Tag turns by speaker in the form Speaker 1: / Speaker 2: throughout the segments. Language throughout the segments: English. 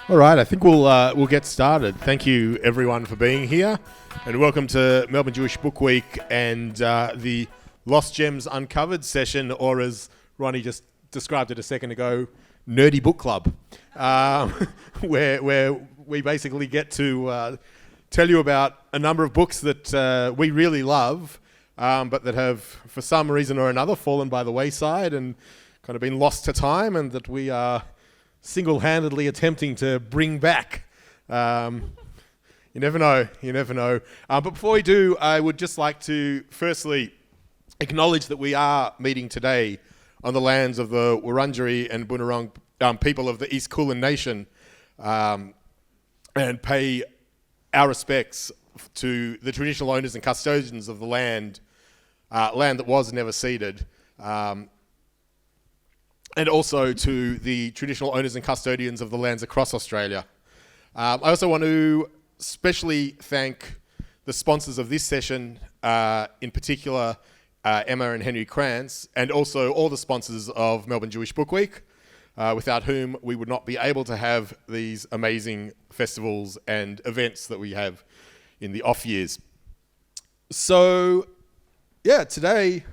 Speaker 1: All right, I think we'll get started. Thank you, everyone, for being here, and welcome to Melbourne Jewish Book Week and the Lost Gems Uncovered session, or as Ronnie just described it a second ago, Nerdy Book Club, where we basically get to tell you about a number of books that we really love, but that have, for some reason or another, fallen by the wayside and kind of been lost to time, and that we are single-handedly attempting to bring back. You never know. But before we do, I would just like to firstly acknowledge that we are meeting today on the lands of the Wurundjeri and Bunurong people of the East Kulin Nation, and pay our respects to the traditional owners and custodians of the land that was never ceded, and also to the traditional owners and custodians of the lands across Australia. I also want to specially thank the sponsors of this session, in particular Emma and Henry Krantz, and also all the sponsors of Melbourne Jewish Book Week, without whom we would not be able to have these amazing festivals and events that we have in the off years. So, yeah, today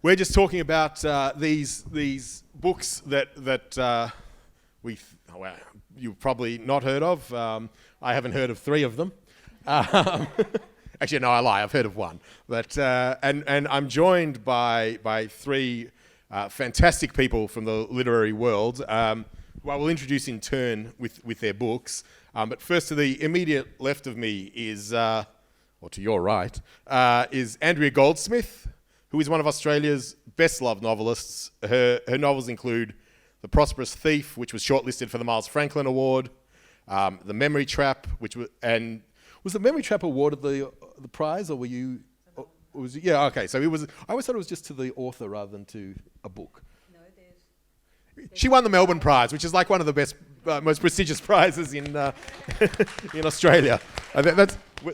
Speaker 1: we're just talking about these books that you've probably not heard of. I haven't heard of 3 of them. Actually, no, I lie. I've heard of 1. But and I'm joined by 3 fantastic people from the literary world, who I will introduce in turn with their books. But first, to the immediate left of me is, or to your right, is Andrea Goldsmith, who is one of Australia's best-loved novelists. Her novels include The Prosperous Thief, which was shortlisted for the Miles Franklin Award, The Memory Trap, was the Memory Trap awarded the prize, or were you? Or was it, yeah, okay. So it was. I always thought it was just to the author rather than to a book.
Speaker 2: No, there's
Speaker 1: She won the Melbourne Prize, which is like one of the best, most prestigious prizes in in Australia. That's.
Speaker 2: for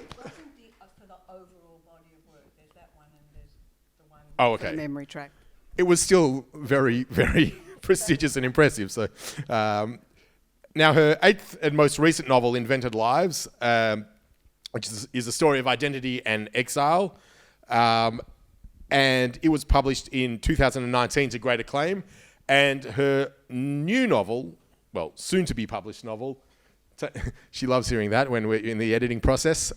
Speaker 2: the overall body of work. There's that one and there's the one
Speaker 1: Oh,
Speaker 2: for the
Speaker 1: okay.
Speaker 2: memory track.
Speaker 1: It was still very, very prestigious and impressive. So, now her 8th and most recent novel, Invented Lives, which is a story of identity and exile, and it was published in 2019 to great acclaim. And her new novel, well, soon to be published novel, she loves hearing that when we're in the editing process,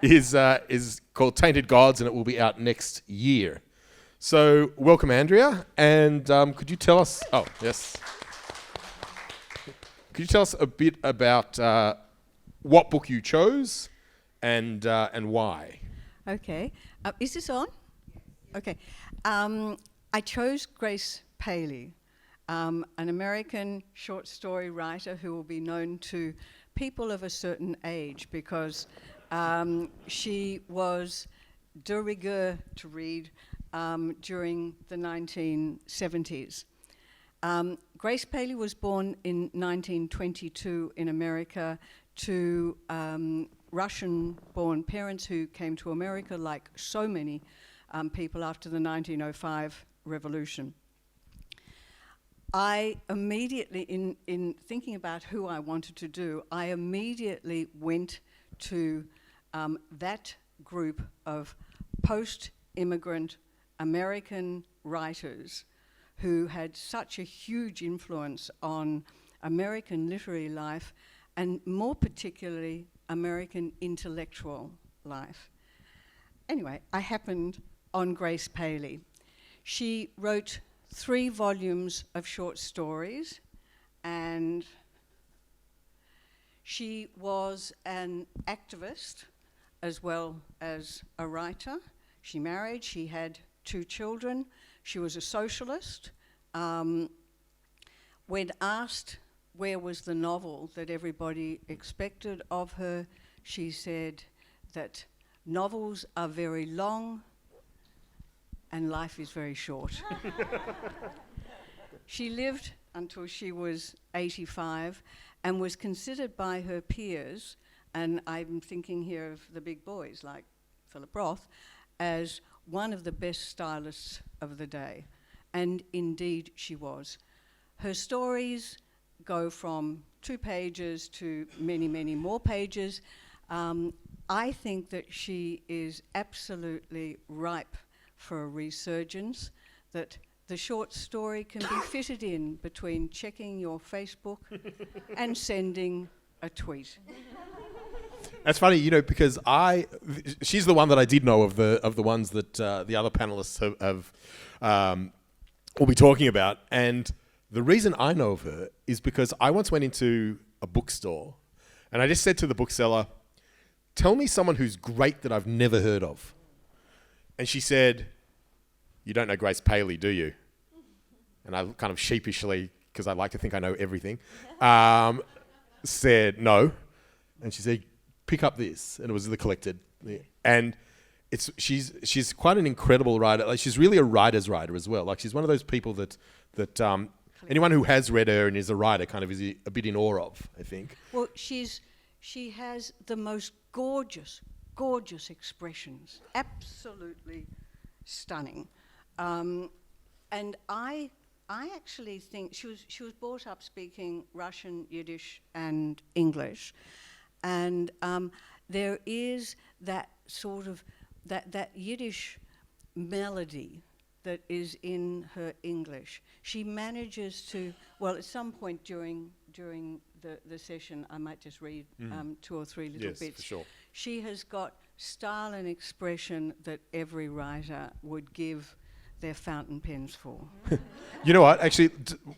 Speaker 1: is called Tainted Gods, and it will be out next year. So, welcome, Andrea, and could you tell us? Oh, yes. Could you tell us a bit about what book you chose and why?
Speaker 2: Okay. Is this on? Okay. I chose Grace Paley, an American short story writer who will be known to people of a certain age because she was de rigueur to read during the 1970s. Grace Paley was born in 1922 in America to Russian-born parents who came to America like so many people after the 1905 revolution. I immediately, in thinking about who I wanted to do, I immediately went to that group of post-immigrant American writers who had such a huge influence on American literary life, and more particularly American intellectual life. Anyway, I happened on Grace Paley. She wrote 3 volumes of short stories, and she was an activist as well as a writer. She married, she had 2 children. She was a socialist. When asked where was the novel that everybody expected of her, she said that novels are very long and life is very short. She lived until she was 85 and was considered by her peers, and I'm thinking here of the big boys like Philip Roth, as one of the best stylists of the day. And indeed she was. Her stories go from 2 pages to many, many more pages. I think that she is absolutely ripe for a resurgence, that the short story can be fitted in between checking your Facebook and sending a tweet.
Speaker 1: That's funny, you know, because she's the one that I did know of the ones that the other panelists will be talking about. And the reason I know of her is because I once went into a bookstore and I just said to the bookseller, "Tell me someone who's great that I've never heard of." And she said, "You don't know Grace Paley, do you?" And I kind of sheepishly, because I like to think I know everything, said no. And she said, "Pick up this." And it was The Collected. And she's quite an incredible writer. Like, she's really a writer's writer as well. Like, she's one of those people that anyone who has read her and is a writer kind of is a bit in awe of, I think.
Speaker 2: Well, she has the most gorgeous expressions, absolutely stunning. And I actually think she was brought up speaking Russian, Yiddish, and English, and there is that sort of that Yiddish melody that is in her English. She manages to, well, at some point during the session, I might just read 2 or 3 little bits.
Speaker 1: Yes, for sure.
Speaker 2: She has got style and expression that every writer would give their fountain pens for.
Speaker 1: You know what? Actually,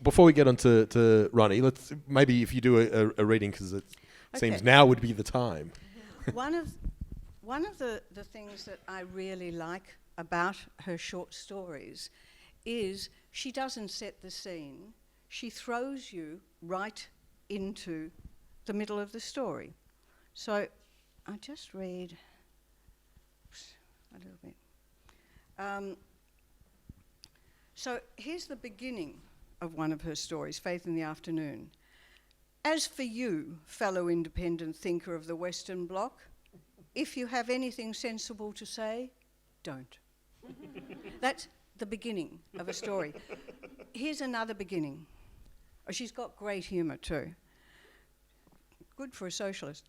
Speaker 1: before we get on to Ronnie, let's maybe if you do a reading, because it seems now would be the time.
Speaker 2: One of the things that I really like about her short stories is she doesn't set the scene. She throws you right into the middle of the story. So I just read a little bit. So here's the beginning of one of her stories, Faith in the Afternoon. "As for you, fellow independent thinker of the Western Bloc, if you have anything sensible to say, don't." That's the beginning of a story. Here's another beginning. Oh, she's got great humour too. Good for a socialist.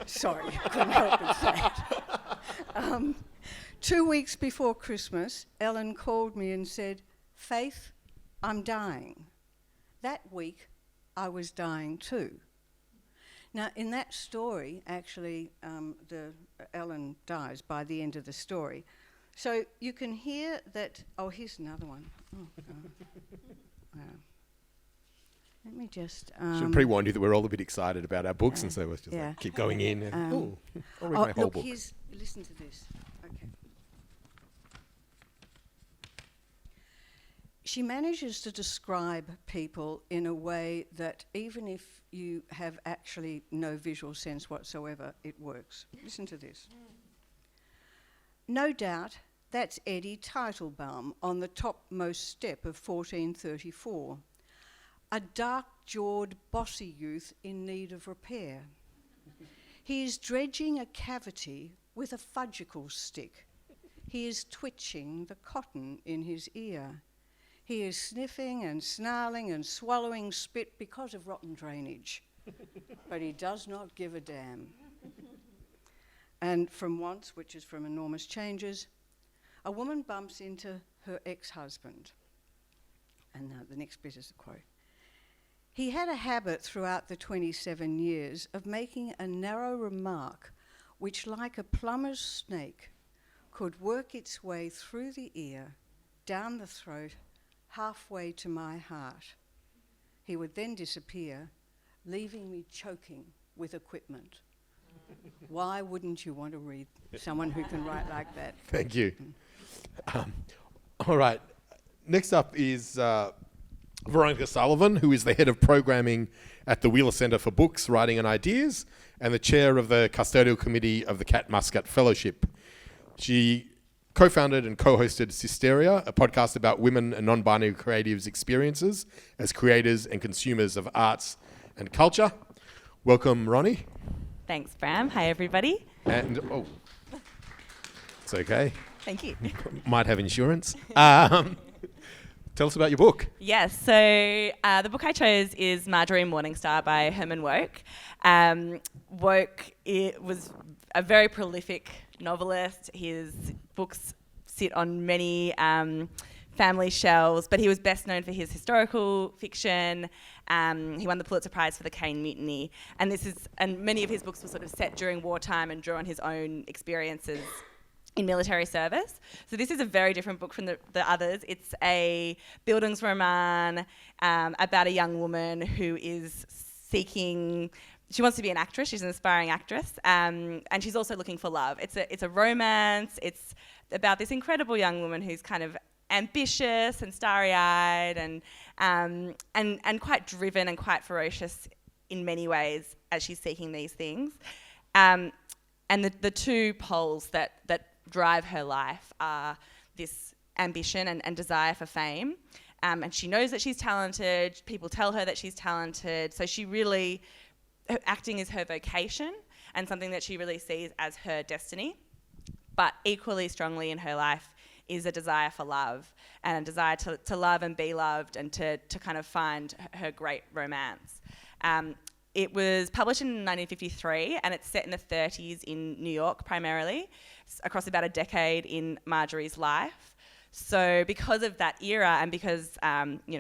Speaker 2: Sorry, couldn't help but say it. 2 weeks before Christmas, Ellen called me and said, "Faith, I'm dying." That week, I was dying too. Now, in that story, actually, Ellen dies by the end of the story. So you can hear that. Oh, here's another one. Oh, let me just.
Speaker 1: Should have pre-warned you that we're all a bit excited about our books, and so let's just like, keep going in. And, I'll read my whole book.
Speaker 2: Listen to this. Okay. She manages to describe people in a way that even if you have actually no visual sense whatsoever, it works. Listen to this. "No doubt that's Eddie Teitelbaum on the topmost step of 1434, a dark-jawed, bossy youth in need of repair. He is dredging a cavity with a fudgicle stick. He is twitching the cotton in his ear. He is sniffing and snarling and swallowing spit because of rotten drainage. But he does not give a damn." And from Once, which is from Enormous Changes, "A woman bumps into her ex-husband." And now the next bit is the quote. "He had a habit throughout the 27 years of making a narrow remark which, like a plumber's snake, could work its way through the ear, down the throat, halfway to my heart. He would then disappear, leaving me choking with equipment." Why wouldn't you want to read someone who can write like that?
Speaker 1: Thank you. All right. Next up is Veronica Sullivan, who is the head of programming at the Wheeler Centre for Books, Writing and Ideas, and the chair of the custodial committee of the Cat Muscat Fellowship. She co-founded and co-hosted Systeria, a podcast about women and non-binary creatives' experiences as creators and consumers of arts and culture. Welcome, Ronnie.
Speaker 3: Thanks, Bram. Hi, everybody.
Speaker 1: And, it's okay.
Speaker 3: Thank you.
Speaker 1: Might have insurance. Tell us about your book.
Speaker 3: Yes, so the book I chose is Marjorie Morningstar by Herman Wouk. Wouk was a very prolific novelist. His books sit on many family shelves, but he was best known for his historical fiction. He won the Pulitzer Prize for The Caine Mutiny, and many of his books were sort of set during wartime and draw on his own experiences in military service. So this is a very different book from the others. It's a Bildungsroman about a young woman who is seeking. She wants to be an actress. She's an aspiring actress, and she's also looking for love. It's a romance. It's about this incredible young woman who's kind of ambitious and starry-eyed and quite driven and quite ferocious in many ways as she's seeking these things. And the two poles that drive her life are this ambition and desire for fame. And she knows that she's talented. People tell her that she's talented. So acting is her vocation and something that she really sees as her destiny. But equally strongly in her life is a desire for love and a desire to love and be loved and to kind of find her great romance. It was published in 1953 and it's set in the 30s in New York primarily, across about a decade in Marjorie's life. So because of that era and because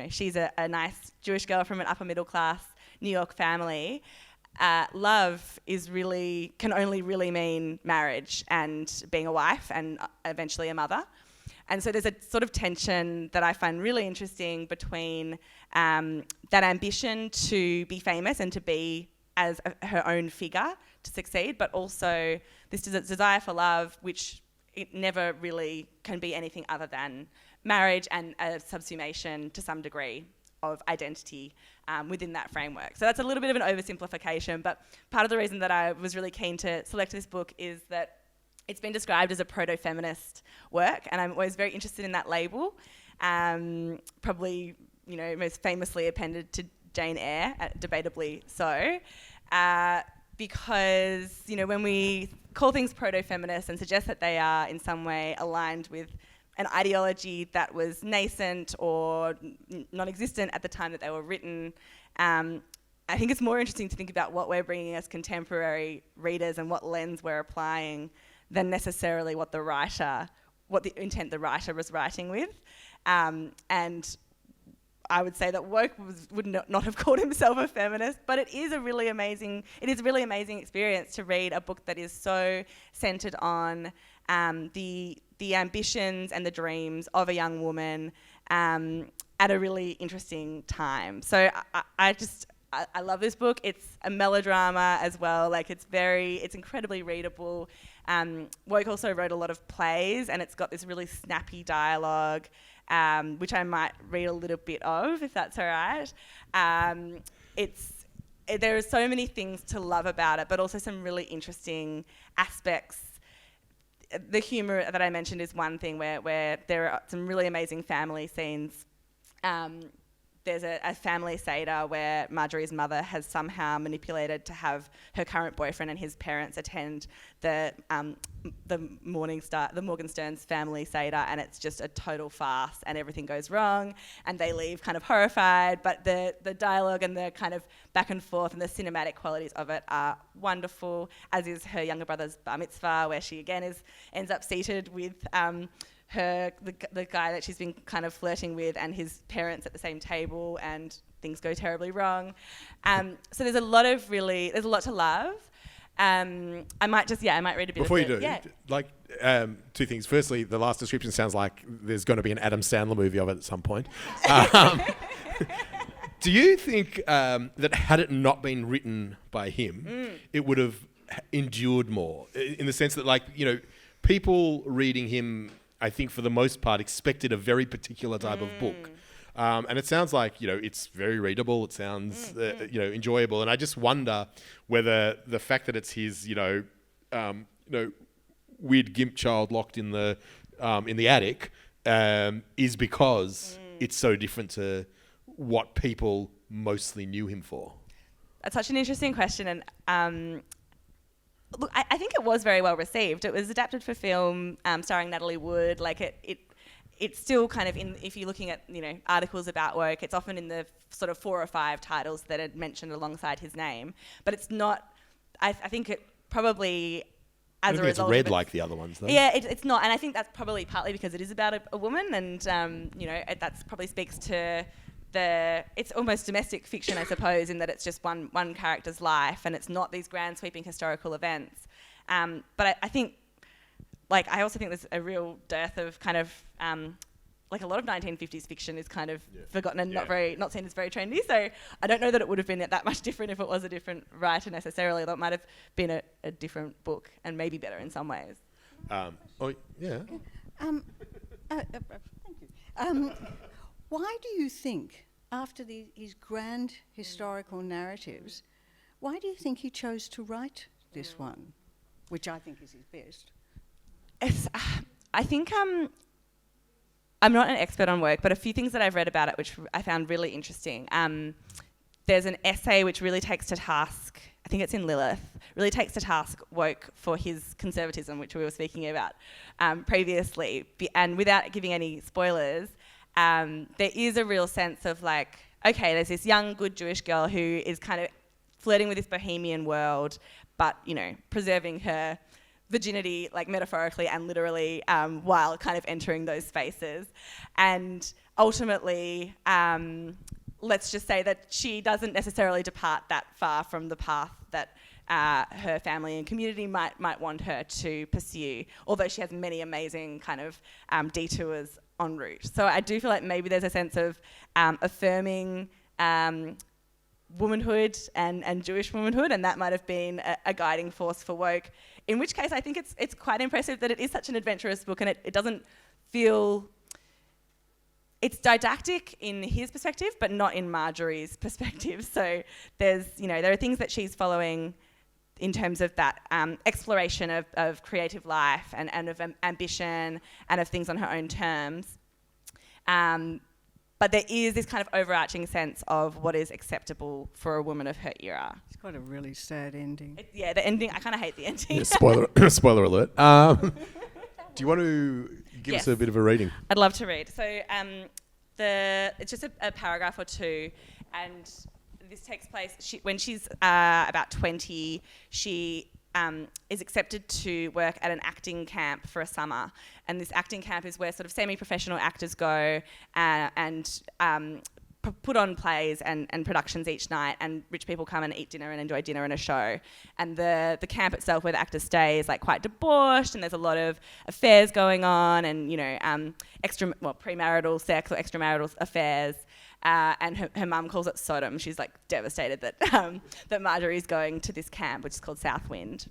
Speaker 3: she's a nice Jewish girl from an upper middle class New York family, love can only really mean marriage and being a wife and eventually a mother. And so there's a sort of tension that I find really interesting between that ambition to be famous and to be as her own figure to succeed, but also this desire for love, which it never really can be anything other than marriage and a subsumation to some degree of identity within that framework. So that's a little bit of an oversimplification, but part of the reason that I was really keen to select this book is that it's been described as a proto-feminist work, and I'm always very interested in that label. Probably, most famously appended to Jane Eyre, debatably so, because when we call things proto-feminist and suggest that they are in some way aligned with an ideology that was nascent or non-existent at the time that they were written, I think it's more interesting to think about what we're bringing as contemporary readers and what lens we're applying than necessarily what the intent the writer was writing with. And I would say that Wouk would not have called himself a feminist, but it is a really amazing experience to read a book that is so centred on the ambitions and the dreams of a young woman at a really interesting time. So I love this book. It's a melodrama as well. It's incredibly readable. Wouk also wrote a lot of plays, and it's got this really snappy dialogue, which I might read a little bit of, if that's all right. There are so many things to love about it, but also some really interesting aspects. The humour that I mentioned is one thing where there are some really amazing family scenes. There's a family Seder where Marjorie's mother has somehow manipulated to have her current boyfriend and his parents attend the Morgenstern's family Seder, and it's just a total farce and everything goes wrong and they leave kind of horrified, but the dialogue and the kind of back and forth and the cinematic qualities of it are wonderful, as is her younger brother's bar mitzvah, where she again ends up seated with the guy that she's been kind of flirting with and his parents at the same table, and things go terribly wrong. So there's a lot to love. I might read a bit
Speaker 1: Before
Speaker 3: of it.
Speaker 1: you do, two things. Firstly, the last description sounds like there's going to be an Adam Sandler movie of it at some point. Do you think that had it not been written by him, it would have endured more? In the sense that, people reading him, I think for the most part, expected a very particular type of book. And it sounds like, it's very readable. It sounds, enjoyable. And I just wonder whether the fact that it's his, weird gimp child locked in the attic is because it's so different to what people mostly knew him for.
Speaker 3: That's such an interesting question. And look, I think it was very well received. It was adapted for film, starring Natalie Wood. it's still kind of if you're looking at, articles about woke, it's often in the sort of 4 or 5 titles that are mentioned alongside his name. But it's not, I think it probably, as a result,
Speaker 1: it's read like the other ones, though.
Speaker 3: Yeah, it's not, and I think that's probably partly because it is about a woman, and that's probably speaks to it's almost domestic fiction, I suppose, in that it's just one character's life, and it's not these grand sweeping historical events. But I think, I also think there's a real dearth of kind of a lot of 1950s fiction is kind of forgotten and not seen as very trendy. So I don't know that it would have been that much different if it was a different writer necessarily. Although it might have been a different book and maybe better in some ways.
Speaker 2: Thank you. Why do you think, after his grand historical narratives, why do you think he chose to write this one, which I think is his best?
Speaker 3: I think I'm not an expert on woke, but a few things that I've read about it which I found really interesting. There's an essay which really takes to task, I think it's in Lilith, really takes to task woke for his conservatism, which we were speaking about previously. And without giving any spoilers, there is a real sense of okay, there's this young, good Jewish girl who is kind of flirting with this bohemian world, but, preserving her virginity, metaphorically and literally, while kind of entering those spaces. And ultimately, let's just say that she doesn't necessarily depart that far from the path that her family and community might want her to pursue, although she has many amazing kind of detours en route. So I do feel like maybe there's a sense of affirming womanhood and Jewish womanhood, and that might have been a guiding force for woke. In which case, I think it's quite impressive that it is such an adventurous book, and it doesn't feel... It's didactic in his perspective, but not in Marjorie's perspective. So there are things that she's following in terms of that exploration of creative life and of ambition and of things on her own terms. But there is this kind of overarching sense of what is acceptable for a woman of her era.
Speaker 2: It's got a really sad ending.
Speaker 3: The ending, I kind of hate the ending.
Speaker 1: Yeah, spoiler alert. Do you want to give us a bit of a reading?
Speaker 3: I'd love to read. So it's just a paragraph or two, and this takes place when she's about 20. She is accepted to work at an acting camp for a summer, and this acting camp is where sort of semi-professional actors go and put on plays and productions each night, and rich people come and eat dinner and enjoy dinner and a show. And the camp itself, where the actors stay, is quite debauched, and there's a lot of affairs going on, and premarital sex or extramarital affairs. And her mum calls it Sodom. She's devastated that Marjorie's going to this camp, which is called Southwind.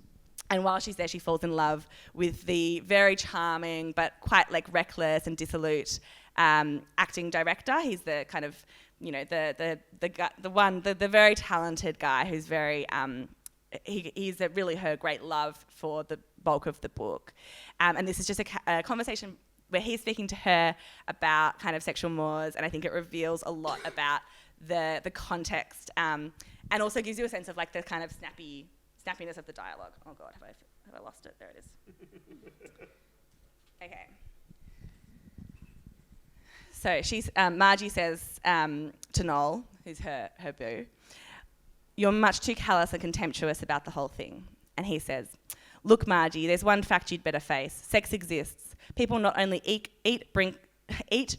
Speaker 3: And while she's there, she falls in love with the very charming but quite reckless and dissolute acting director. He's the kind of the very talented guy who's very he's really her great love for the bulk of the book. And this is just a conversation where he's speaking to her about kind of sexual mores, and I think it reveals a lot about the context, and also gives you a sense of the kind of snappiness of the dialogue. Oh God, have I lost it? There it is. Okay. So Margie says to Noel, who's her boo, "You're much too callous and contemptuous about the whole thing." And he says, "Look, Margie, there's one fact you'd better face. Sex exists. People not only eat,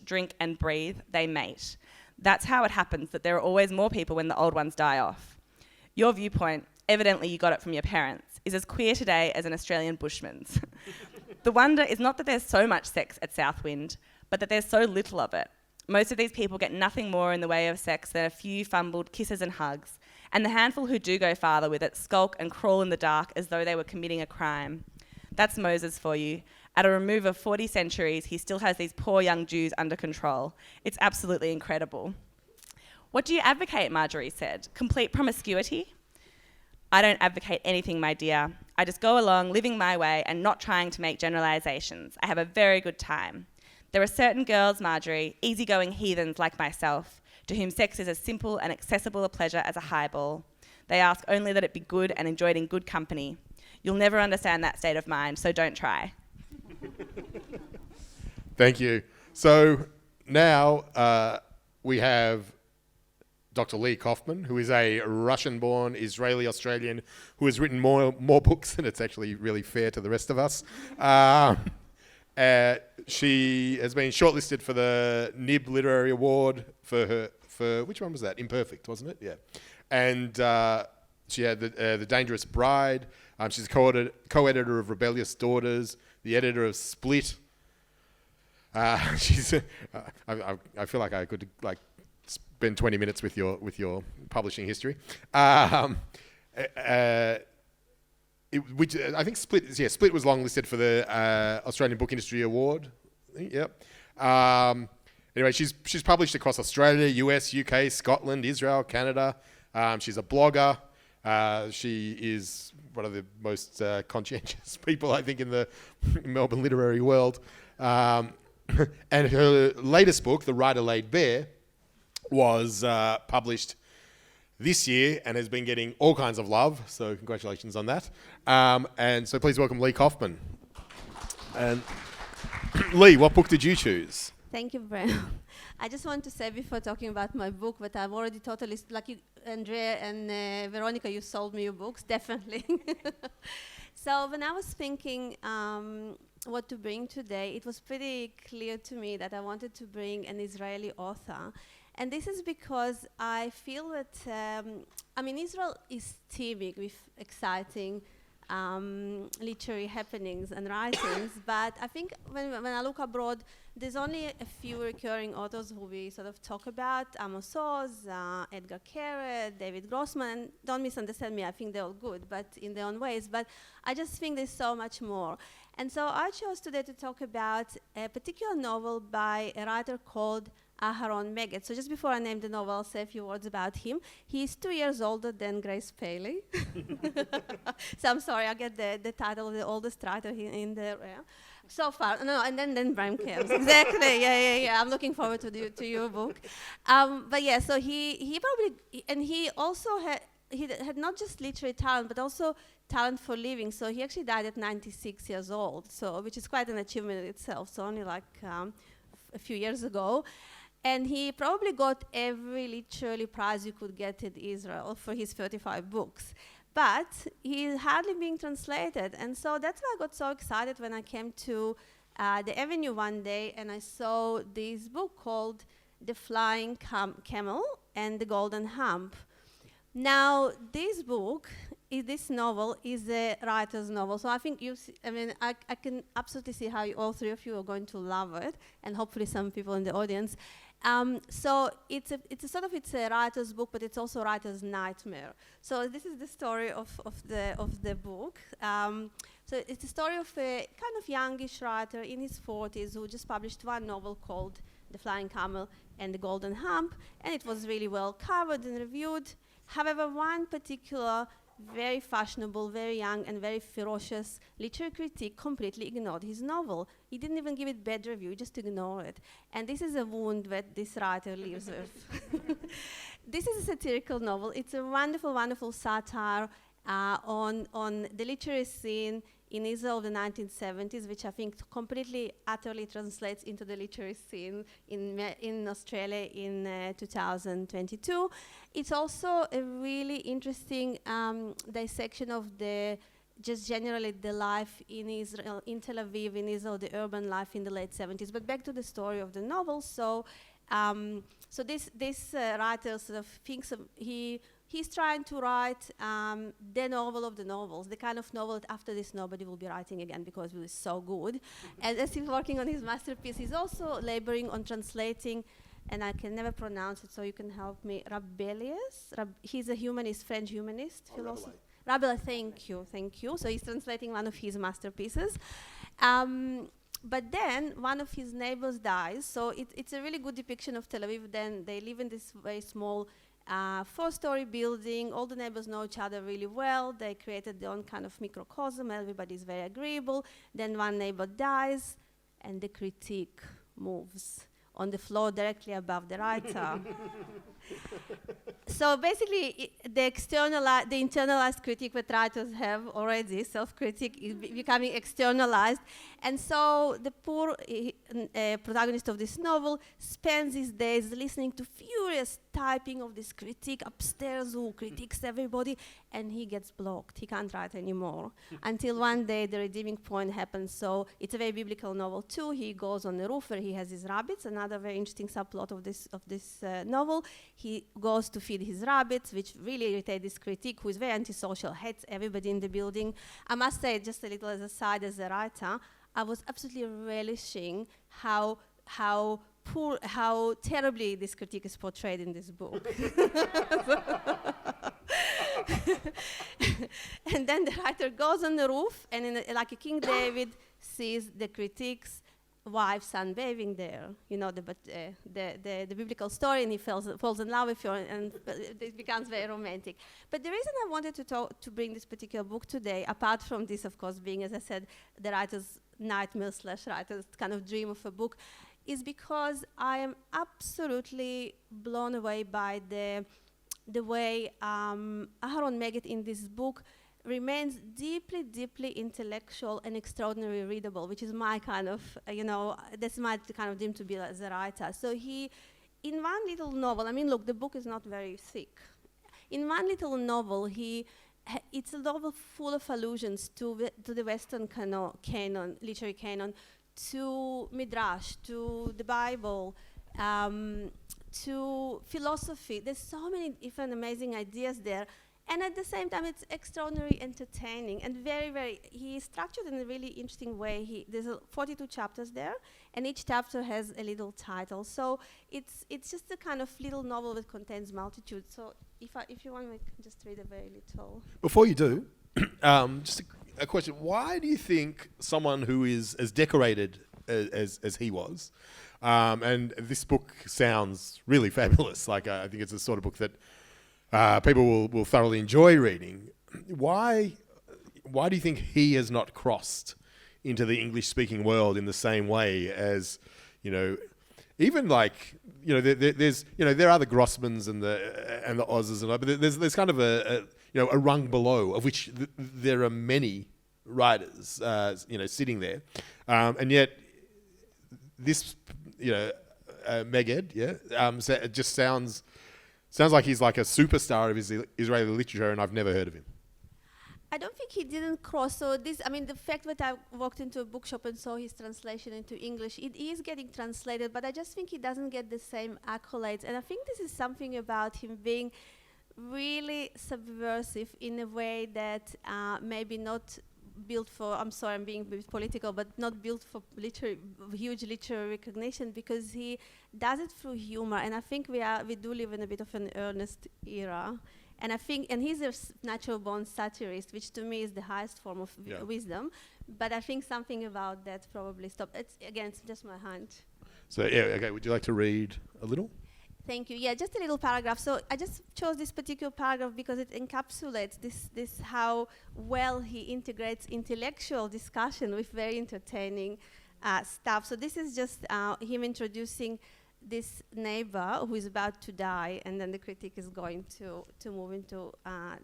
Speaker 3: drink, and breathe, they mate. That's how it happens that there are always more people when the old ones die off. Your viewpoint, evidently you got it from your parents, is as queer today as an Australian bushman's. The wonder is not that there's so much sex at Southwind, but that there's so little of it. Most of these people get nothing more in the way of sex than a few fumbled kisses and hugs, and the handful who do go farther with it skulk and crawl in the dark as though they were committing a crime. That's Moses for you. At a remove of 40 centuries, he still has these poor young Jews under control. It's absolutely incredible." "What do you advocate?" Marjorie said. "Complete promiscuity?" "I don't advocate anything, my dear. I just go along living my way and not trying to make generalisations. I have a very good time. There are certain girls, Marjorie, easygoing heathens like myself, to whom sex is as simple and accessible a pleasure as a highball. They ask only that it be good and enjoyed in good company. You'll never understand that state of mind, so don't try."
Speaker 1: Thank you. So now we have Dr. Lee Kofman, who is a Russian-born Israeli-Australian who has written more books than it's actually really fair to the rest of us. She has been shortlisted for the NIB Literary Award for which one was that? Imperfect, wasn't it? Yeah. And she had the Dangerous Bride. She's co-editor of Rebellious Daughters, the editor of Split. She's. I feel like I could spend 20 minutes with your publishing history. Which I think Split was longlisted for the Australian Book Industry Award. Yep. Anyway, she's published across Australia, US, UK, Scotland, Israel, Canada. She's a blogger. She is one of the most conscientious people, I think, in the Melbourne literary world. And her latest book, The Writer Laid Bare, was published this year and has been getting all kinds of love. So congratulations on that. And so please welcome Lee Kofman. And Lee, what book did you choose?
Speaker 4: Thank you, Bram. I just want to say before talking about my book, but I've already totally, like you, Andrea and Veronica, you sold me your books, definitely. So when I was thinking what to bring today, it was pretty clear to me that I wanted to bring an Israeli author. And this is because I feel that, Israel is teeming with exciting literary happenings and writings, but I think when I look abroad, there's only a few recurring authors who we sort of talk about: Amos Oz, Edgar Cayce, David Grossman. Don't misunderstand me, I think they're all good, but in their own ways. But I just think there's so much more. And so I chose today to talk about a particular novel by a writer called Aharon Meged. So just before I name the novel, I'll say a few words about him. He's 2 years older than Grace Paley. So I'm sorry, I get the title of the oldest writer in there. Yeah. So far, no, and then Bram comes. Exactly, yeah. I'm looking forward to your book. But yeah, so he probably, and he also had not just literary talent, but also talent for living. So he actually died at 96 years old, so which is quite an achievement in itself. So only like a few years ago. And he probably got every literary prize you could get in Israel for his 35 books. But he's hardly being translated. And so that's why I got so excited when I came to the Avenue one day and I saw this book called The Flying Camel and the Golden Hump. Now, this book, this novel, is a writer's novel. So I think I can absolutely see how all three of you are going to love it, and hopefully some people in the audience. So it's a writer's book, but it's also a writer's nightmare. So this is the story of the book. So it's the story of a kind of youngish writer in his 40s who just published one novel called The Flying Camel and the Golden Hump, and it was really well covered and reviewed. However, one particular very fashionable, very young, and very ferocious literary critic completely ignored his novel. He didn't even give it bad review, he just ignored it. And this is a wound that this writer lives with. This is a satirical novel. It's a wonderful, wonderful satire on the literary scene in Israel of the 1970s, which I think completely, utterly translates into the literary scene in Australia in 2022. It's also a really interesting dissection of just generally the life in Israel, in Tel Aviv, in Israel, the urban life in the late 70s. But back to the story of the novel. So this writer sort of thinks he's trying to write the novel of the novels, the kind of novel that after this nobody will be writing again because it was so good. And as he's working on his masterpiece, he's also laboring on translating, and I can never pronounce it, so you can help me, Rabelais. He's a humanist, French humanist, philosopher. Rabelais, thank you. So he's translating one of his masterpieces. But then one of his neighbors dies, so it's a really good depiction of Tel Aviv. Then they live in this very small 4-story building. All the neighbors know each other really well. They created their own kind of microcosm. Everybody's very agreeable. Then one neighbor dies, and the critique moves on the floor directly above the writer. So basically, the internalized critique that writers have already, self-critique is becoming externalized. And so the poor protagonist of this novel spends his days listening to furious typing of this critique upstairs who critiques everybody, and he gets blocked. He can't write anymore until one day the redeeming point happens. So it's a very biblical novel too. He goes on the roof where he has his rabbits, another very interesting subplot of this novel. He goes to feed his rabbits, which really irritate this critic, who is very antisocial, hates everybody in the building. I must say, just a little as a side, as a writer, I was absolutely relishing how terribly this critique is portrayed in this book. And then the writer goes on the roof, and like a King David sees the critique's wife sunbathing there, you know, the biblical story, and he falls in love with her, and it becomes very romantic. But the reason I wanted to bring this particular book today, apart from this, of course, being, as I said, the writer's nightmare / writer's kind of dream of a book, is because I am absolutely blown away by the way Aharon Meged in this book remains deeply, deeply intellectual and extraordinarily readable, which is my kind of, that's my kind of dream to be as a writer. So he, in one little novel, I mean, look, the book is not very thick. In one little novel, it's a novel full of allusions to the Western canon, literary canon, to Midrash, to the Bible, to philosophy. There's so many different amazing ideas there. And at the same time, it's extraordinarily entertaining and very, very, he is structured in a really interesting way. There's 42 chapters there, and each chapter has a little title. So it's just a kind of little novel that contains multitude. So if you want, we can just read a very little.
Speaker 1: Before you do, just a question. Why do you think someone who is as decorated as he was, and this book sounds really fabulous, like I think it's a sort of book that people will thoroughly enjoy reading. Why do you think he has not crossed into the English-speaking world in the same way as, even like, there's, there are the Grossmans and the Oz's and all, but there's kind of a rung below, of which there are many writers, sitting there, and yet this, Meged, it just sounds like he's like a superstar of Israeli literature, and I've never heard of him.
Speaker 4: I don't think he didn't cross. So the fact that I walked into a bookshop and saw his translation into English, it is getting translated, but I just think he doesn't get the same accolades. And I think this is something about him being really subversive in a way that maybe not built for, I'm sorry, I'm being a bit political, but not built for huge literary recognition, because he does it through humor. And I think we do live in a bit of an earnest era. And I think, and he's a natural born satirist, which to me is the highest form of wisdom. But I think something about that probably stopped. It's just my hunch.
Speaker 1: So okay, would you like to read a little?
Speaker 4: Thank you. Yeah, just a little paragraph. So I just chose this particular paragraph because it encapsulates this how well he integrates intellectual discussion with very entertaining stuff. So this is just him introducing this neighbor who is about to die, and then the critic is going to move into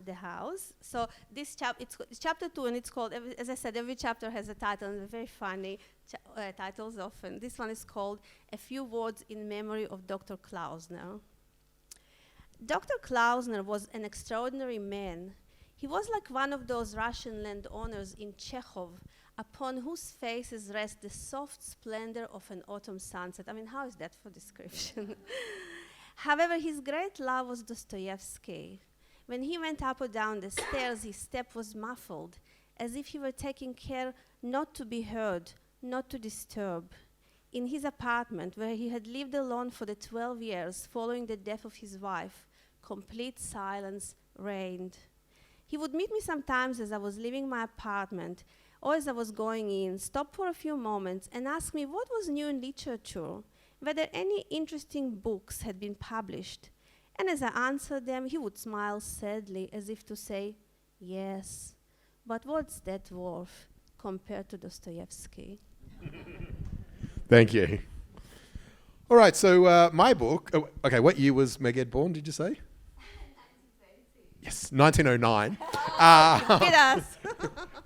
Speaker 4: the house. So this it's chapter 2, and it's called, as I said, every chapter has a title, and they're very funny titles often. This one is called A Few Words in Memory of Dr. Klausner. Dr. Klausner was an extraordinary man. He was like one of those Russian landowners in Chekhov, upon whose faces rests the soft splendor of an autumn sunset. I mean, how is that for description? However, his great love was Dostoevsky. When he went up or down the stairs, his step was muffled, as if he were taking care not to be heard, not to disturb. In his apartment, where he had lived alone for the 12 years following the death of his wife, complete silence reigned. He would meet me sometimes as I was leaving my apartment, or as I was going in, stop for a few moments and ask me what was new in literature, whether any interesting books had been published. And as I answered them, he would smile sadly, as if to say, yes, but what's that worth compared to Dostoevsky?
Speaker 1: Thank you. All right, so my book, okay, what year was Meged born, did you say?
Speaker 4: 1930.
Speaker 1: Yes, 1909.
Speaker 4: Hit us.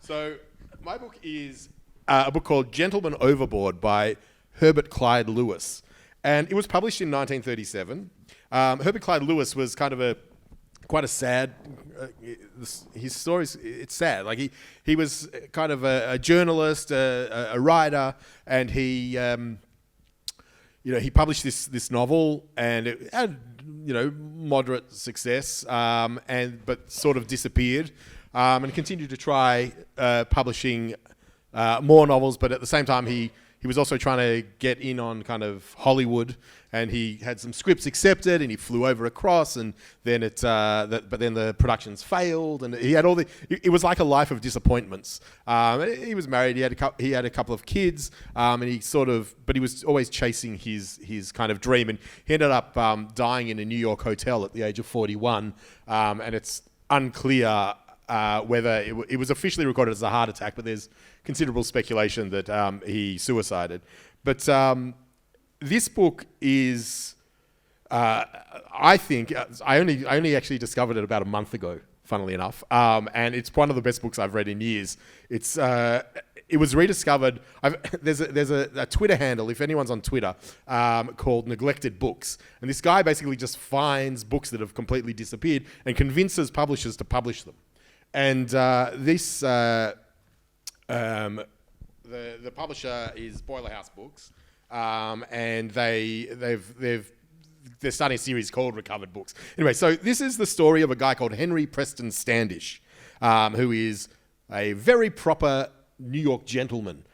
Speaker 1: So my book is a book called Gentleman Overboard by Herbert Clyde Lewis. And it was published in 1937. Herbert Clyde Lewis was kind of quite a sad, his stories, it's sad. Like he was kind of a journalist, a writer, and he published this novel, and it had, moderate success, but sort of disappeared, and continued to try publishing more novels, but at the same time he was also trying to get in on kind of Hollywood, and he had some scripts accepted, and he flew over across, and then but then the productions failed, and he had it was like a life of disappointments. He was married, he had a couple of kids, and but he was always chasing his kind of dream, and he ended up dying in a New York hotel at the age of 41, and it's unclear whether it was officially recorded as a heart attack, but there's considerable speculation that he suicided. But this book is, I think, I only actually discovered it about a month ago, funnily enough, and it's one of the best books I've read in years. It was rediscovered. There's a Twitter handle, if anyone's on Twitter, called Neglected Books, and this guy basically just finds books that have completely disappeared and convinces publishers to publish them. And the publisher is Boiler House Books, and they're starting a series called Recovered Books. Anyway, so this is the story of a guy called Henry Preston Standish, who is a very proper New York gentleman,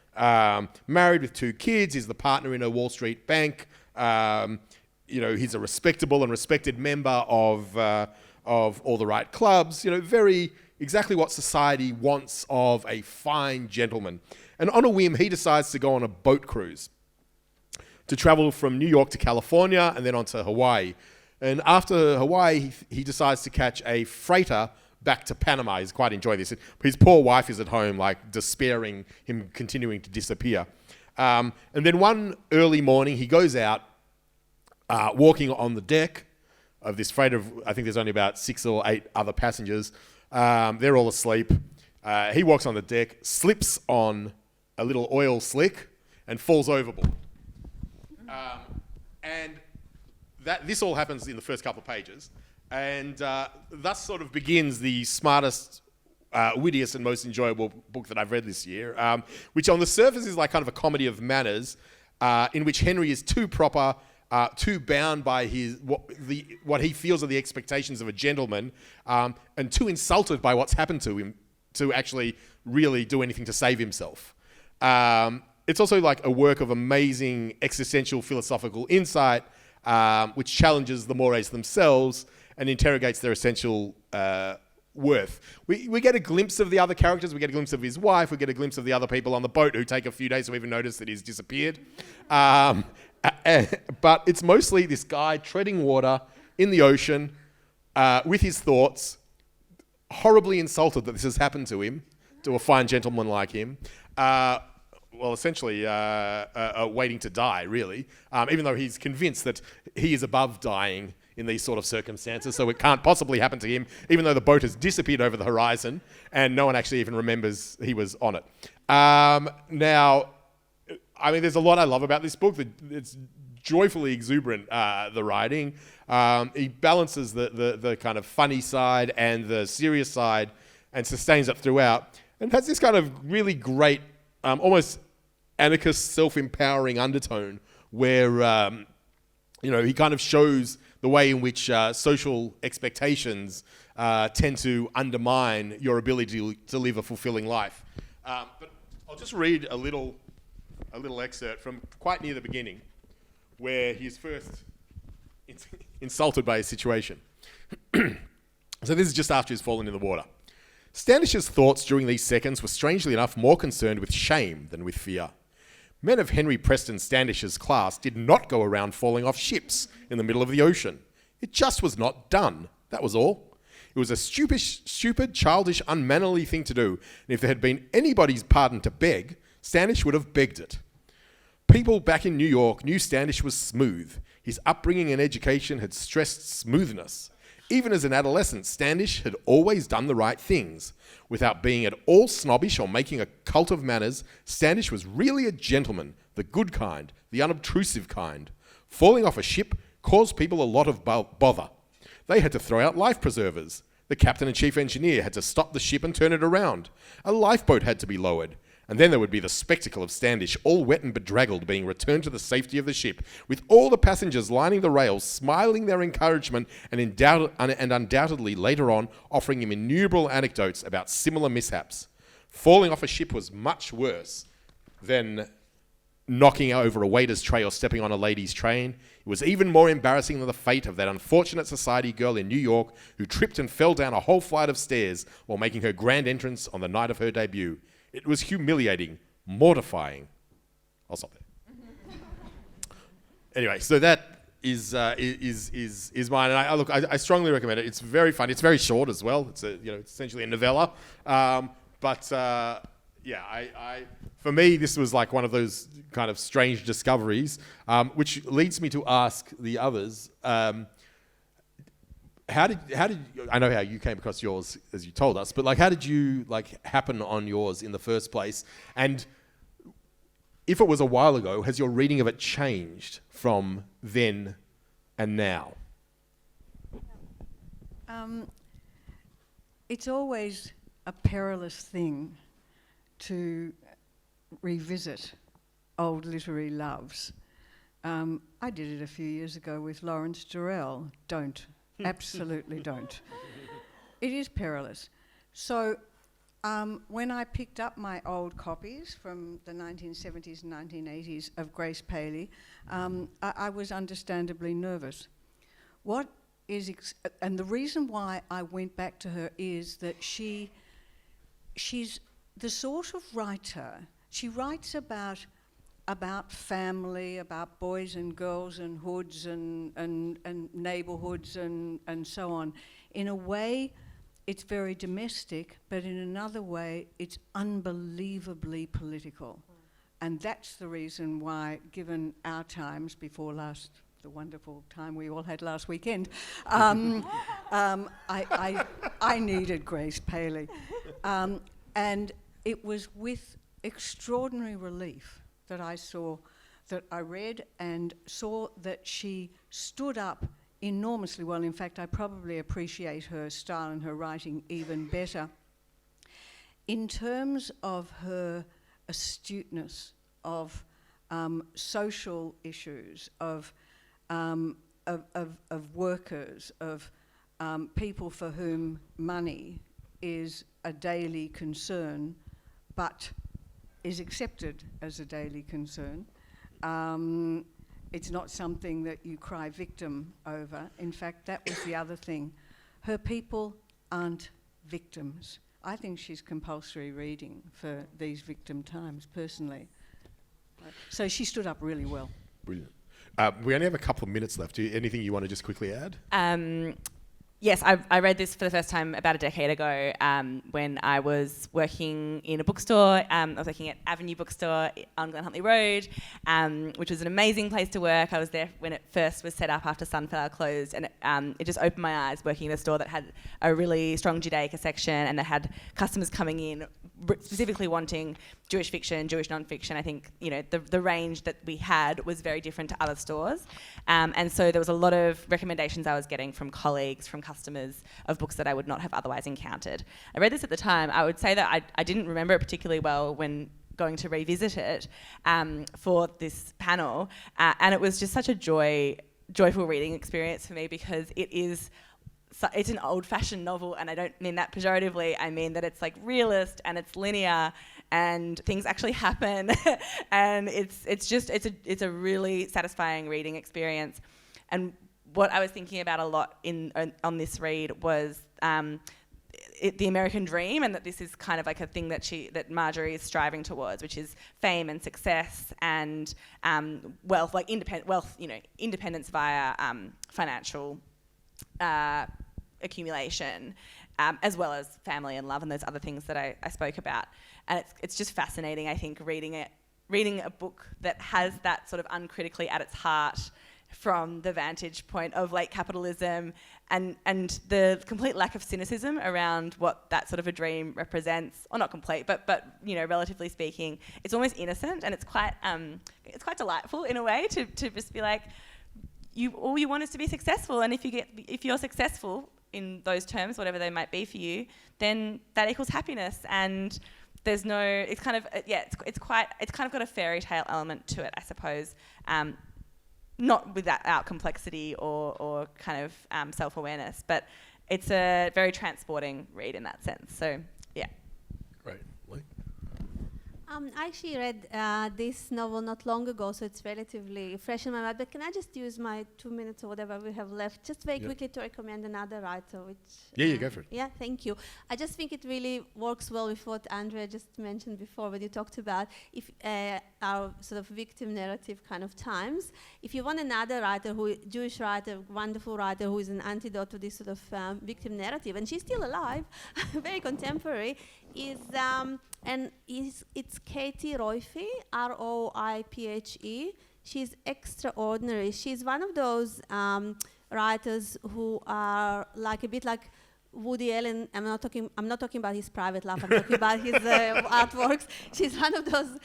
Speaker 1: married with 2 kids. He's the partner in a Wall Street bank. He's a respectable and respected member of all the right clubs. Very exactly what society wants of a fine gentleman. And on a whim, he decides to go on a boat cruise to travel from New York to California and then on to Hawaii. And after Hawaii, he decides to catch a freighter back to Panama. He's quite enjoyed this. His poor wife is at home, like despairing him continuing to disappear. And then one early morning, he goes out walking on the deck of this freighter. I think there's only about 6 or 8 other passengers. They're all asleep. He walks on the deck, slips on a little oil slick, and falls overboard. And this all happens in the first couple of pages. And thus sort of begins the smartest, wittiest, and most enjoyable book that I've read this year, which on the surface is like kind of a comedy of manners, in which Henry is too proper, too bound by what he feels are the expectations of a gentleman, and too insulted by what's happened to him to actually really do anything to save himself. It's also like a work of amazing existential philosophical insight, which challenges the mores themselves and interrogates their essential worth. We get a glimpse of the other characters. We get a glimpse of his wife. We get a glimpse of the other people on the boat who take a few days to even notice that he's disappeared. But it's mostly this guy treading water in the ocean with his thoughts, horribly insulted that this has happened to him, to a fine gentleman like him. Essentially waiting to die, really, even though he's convinced that he is above dying in these sort of circumstances, so it can't possibly happen to him, even though the boat has disappeared over the horizon and no one actually even remembers he was on it. Now, I mean, there's a lot I love about this book. It's joyfully exuberant, the writing. He balances the kind of funny side and the serious side and sustains it throughout, and has this kind of really great, almost anarchist, self-empowering undertone where, he kind of shows the way in which social expectations tend to undermine your ability to live a fulfilling life. But I'll just read a little excerpt from quite near the beginning, where he's first insulted by his situation. So this is just after he's fallen in the water. Standish's thoughts during these seconds were strangely enough more concerned with shame than with fear. Men of Henry Preston Standish's class did not go around falling off ships in the middle of the ocean. It just was not done. That was all. It was a stupid, childish, unmannerly thing to do. And if there had been anybody's pardon to beg, Standish would have begged it. People back in New York knew Standish was smooth. His upbringing and education had stressed smoothness. Even as an adolescent, Standish had always done the right things. Without being at all snobbish or making a cult of manners, Standish was really a gentleman, the good kind, the unobtrusive kind. Falling off a ship caused people a lot of bother. They had to throw out life preservers. The captain and chief engineer had to stop the ship and turn it around. A lifeboat had to be lowered. And then there would be the spectacle of Standish, all wet and bedraggled, being returned to the safety of the ship, with all the passengers lining the rails, smiling their encouragement, and undoubtedly later on offering him innumerable anecdotes about similar mishaps. Falling off a ship was much worse than knocking over a waiter's tray or stepping on a lady's train. It was even more embarrassing than the fate of that unfortunate society girl in New York who tripped and fell down a whole flight of stairs while making her grand entrance on the night of her debut. It was humiliating, mortifying. I'll stop there. Anyway, so that is mine, and I strongly recommend it. It's very fun. It's very short as well. It's it's essentially a novella, for me, this was like one of those kind of strange discoveries, which leads me to ask the others. How did I know how you came across yours, as you told us, but like, how did you happen on yours in the first place? And if it was a while ago, has your reading of it changed from then and now?
Speaker 2: It's always a perilous thing to revisit old literary loves. I did it a few years ago with Lawrence Durrell. Don't. Absolutely don't. It is perilous. So when I picked up my old copies from the 1970s and 1980s of Grace Paley, I was understandably nervous. And the reason why I went back to her is that she's the sort of writer, she writes about family, about boys and girls and hoods and neighbourhoods and so on. In a way, it's very domestic, but in another way, it's unbelievably political. And that's the reason why, given our times before the wonderful time we all had last weekend, I needed Grace Paley. And it was with extraordinary relief that I read and saw that she stood up enormously well. In fact, I probably appreciate her style and her writing even better. In terms of her astuteness of social issues, of workers, of people for whom money is a daily concern, but is accepted as a daily concern. It's not something that you cry victim over. In fact, that was the other thing. Her people aren't victims. I think she's compulsory reading for these victim times, personally. So she stood up really well.
Speaker 1: Brilliant. We only have a couple of minutes left. Anything you want to just quickly add?
Speaker 3: Yes, I read this for the first time about a decade ago when I was working in a bookstore. I was working at Avenue Bookstore on Glen Huntly Road, which was an amazing place to work. I was there when it first was set up after Sunflower closed, and it just opened my eyes working in a store that had a really strong Judaica section and that had customers coming in specifically wanting Jewish fiction, Jewish non-fiction. I think the range that we had was very different to other stores, and so there was a lot of recommendations I was getting from colleagues, from customers, of books that I would not have otherwise encountered. I read this at the time. I would say that I didn't remember it particularly well when going to revisit it for this panel, and it was just such a joyful reading experience for me, because it's an old-fashioned novel, and I don't mean that pejoratively. I mean that it's like realist and it's linear and things actually happen, and it's a really satisfying reading experience. And what I was thinking about a lot on this read was the American dream, and that this is kind of like a thing that Marjorie is striving towards, which is fame and success and wealth, like independence via financial accumulation, as well as family and love and those other things that I spoke about. And it's just fascinating, I think, reading a book that has that sort of uncritically at its heart, from the vantage point of late capitalism and the complete lack of cynicism around what that sort of a dream represents, or not complete, but you know, relatively speaking, it's almost innocent, and it's quite delightful in a way to just be like, all you want is to be successful, and if you're successful in those terms, whatever they might be for you, then that equals happiness. And there's no, it's kind of got a fairy tale element to it, I suppose. Not without complexity or kind of self-awareness, but it's a very transporting read in that sense. So, yeah.
Speaker 1: Great. Lee?
Speaker 4: I actually read this novel not long ago, so it's relatively fresh in my mind. But can I just use my 2 minutes or whatever we have left, just very quickly to recommend another writer? Which
Speaker 1: you go for it.
Speaker 4: Yeah, thank you. I just think it really works well with what Andrea just mentioned before when you talked about if our sort of victim narrative kind of times. If you want another writer, Jewish writer, wonderful writer, who is an antidote to this sort of victim narrative, and she's still alive, very contemporary, it's Katie Roiphe, Roiphe. She's extraordinary. She's one of those writers who are like a bit like Woody Allen. I'm not talking about his private life. I'm talking about his artworks. She's one of those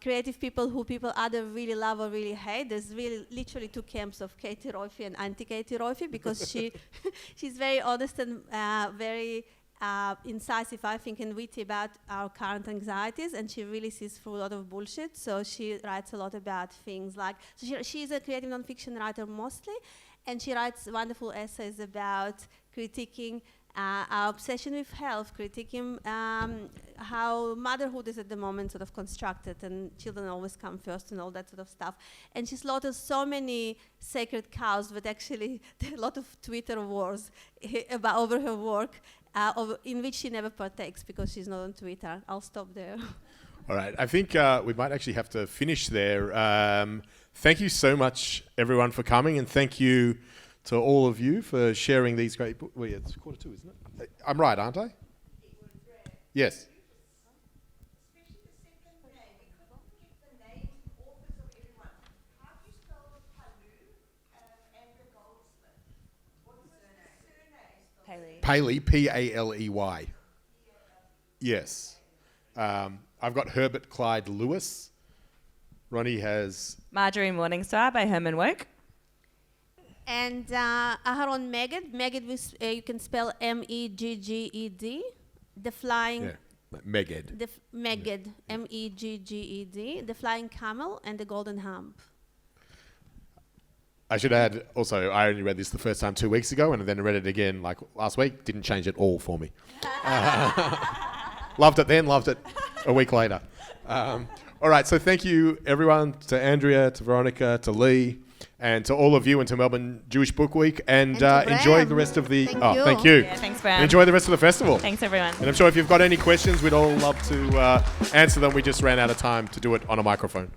Speaker 4: creative people who people either really love or really hate. There's really literally two camps of Katie Roiphe and anti-Katie Roiphe, because she's very honest and very incisive, I think, and witty about our current anxieties, and she really sees through a lot of bullshit. So she writes a lot about things like, she's a creative nonfiction writer mostly, and she writes wonderful essays about critiquing our obsession with health, critiquing how motherhood is at the moment sort of constructed, and children always come first and all that sort of stuff. And she slaughters so many sacred cows, but actually there are a lot of Twitter wars over her work, in which she never partakes because she's not on Twitter. I'll stop there.
Speaker 1: All right. I think we might actually have to finish there. Thank you so much, everyone, for coming, and thank you to all of you for sharing these great books. Well, yeah, it's 1:45, isn't it? I'm right, aren't I? Yes. Paley, P-A-L-E-Y. Yes. I've got Herbert Clyde Lewis. Ronnie has
Speaker 3: Marjorie Morningstar by Herman Wouk.
Speaker 4: And Aharon Megged. Megged, you can spell M-E-G-G-E-D. The Flying...
Speaker 1: Yeah, Megged.
Speaker 4: Megged, M-E-G-G-E-D. The Flying Camel and the Golden Hump.
Speaker 1: I should add, also, I only read this the first time 2 weeks ago, and then read it again like last week. Didn't change it all for me. Loved it then, loved it a week later. All right, so thank you, everyone, to Andrea, to Veronica, to Lee, and to all of you, and to Melbourne Jewish Book Week. And enjoy the rest of the... Thank you.
Speaker 3: Yeah, thanks, Bram.
Speaker 1: And enjoy the rest of the festival.
Speaker 3: Thanks, everyone.
Speaker 1: And I'm sure if you've got any questions, we'd all love to answer them. We just ran out of time to do it on a microphone.